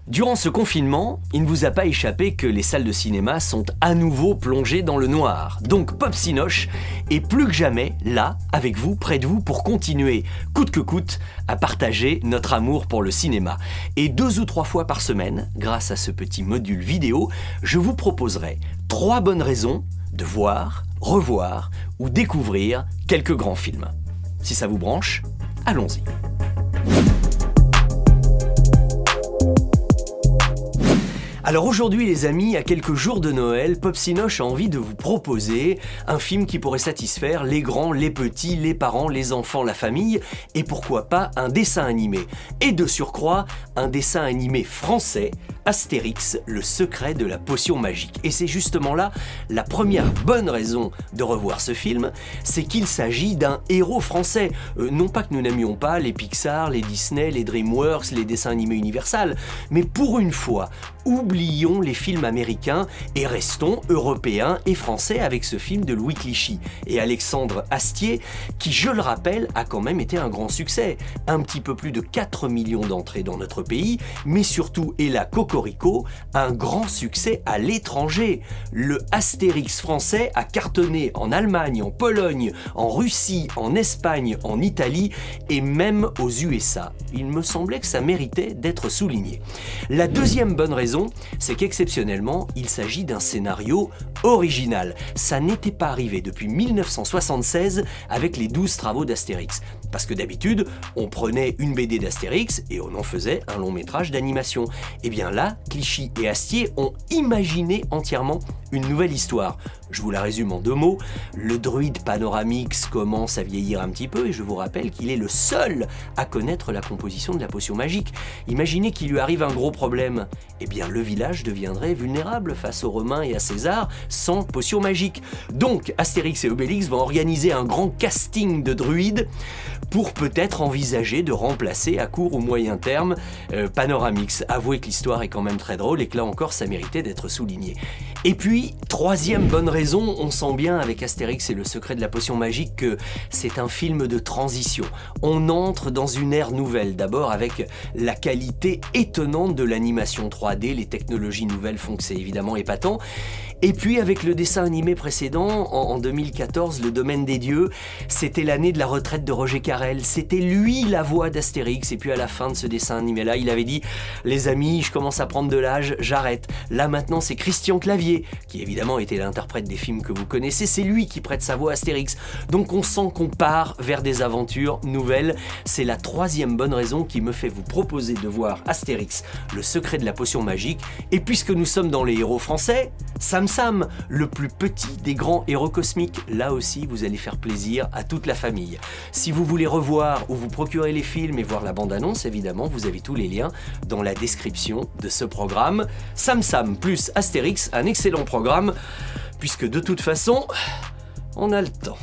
Durant ce confinement, il ne vous a pas échappé que les salles de cinéma sont à nouveau plongées dans le noir. Donc Popsinoche est plus que jamais là, avec vous, près de vous, pour continuer, coûte que coûte, à partager notre amour pour le cinéma. Et 2 ou 3 fois par semaine, grâce à ce petit module vidéo, je vous proposerai 3 bonnes raisons de voir, revoir ou découvrir quelques grands films. Si ça vous branche, allons-y. Alors aujourd'hui les amis, à quelques jours de Noël, Popsinoche a envie de vous proposer un film qui pourrait satisfaire les grands, les petits, les parents, les enfants, la famille, et pourquoi pas un dessin animé. Et de surcroît, un dessin animé français, Astérix, le secret de la potion magique. Et c'est justement là la première bonne raison de revoir ce film, c'est qu'il s'agit d'un héros français. Non pas que nous n'aimions pas les Pixar, les Disney, les DreamWorks, les dessins animés Universal, mais pour une fois, oublions les films américains et restons européens et français avec ce film de Louis Clichy et Alexandre Astier qui, je le rappelle, a quand même été un grand succès. Un petit peu plus de 4 millions d'entrées dans notre pays, mais surtout, et la cocorico, un grand succès à l'étranger. Le Astérix français a cartonné en Allemagne, en Pologne, en Russie, en Espagne, en Italie et même aux USA. Il me semblait que ça méritait d'être souligné. La deuxième bonne raison, c'est qu'exceptionnellement, il s'agit d'un scénario original. Ça n'était pas arrivé depuis 1976 avec les 12 travaux d'Astérix. Parce que d'habitude, on prenait une BD d'Astérix et on en faisait un long métrage d'animation. Et bien là, Clichy et Astier ont imaginé entièrement une nouvelle histoire. Je vous la résume en 2 mots. Le druide Panoramix commence à vieillir un petit peu et je vous rappelle qu'il est le seul à connaître la composition de la potion magique. Imaginez qu'il lui arrive un gros problème. Eh bien, le village deviendrait vulnérable face aux Romains et à César sans potion magique. Donc, Astérix et Obélix vont organiser un grand casting de druides pour peut-être envisager de remplacer à court ou moyen terme Panoramix. Avouez que l'histoire est quand même très drôle et que là encore, ça méritait d'être souligné. Et puis, troisième bonne raison, on sent bien avec Astérix et le secret de la potion magique que c'est un film de transition. On entre dans une ère nouvelle, d'abord avec la qualité étonnante de l'animation 3D, les technologies nouvelles font que c'est évidemment épatant. Et puis avec le dessin animé précédent, en 2014, Le Domaine des Dieux, c'était l'année de la retraite de Roger Carrel, c'était lui la voix d'Astérix, et puis à la fin de ce dessin animé-là, il avait dit « Les amis, je commence à prendre de l'âge, j'arrête ». Là maintenant, c'est Christian Clavier, qui évidemment était l'interprète des films que vous connaissez, c'est lui qui prête sa voix à Astérix. Donc on sent qu'on part vers des aventures nouvelles. C'est la 3e bonne raison qui me fait vous proposer de voir Astérix, le secret de la potion magique. Et puisque nous sommes dans les héros français, Sam, le plus petit des grands héros cosmiques. Là aussi, vous allez faire plaisir à toute la famille. Si vous voulez revoir ou vous procurer les films et voir la bande-annonce, évidemment, vous avez tous les liens dans la description de ce programme. Sam plus Astérix, un excellent programme, puisque de toute façon, on a le temps.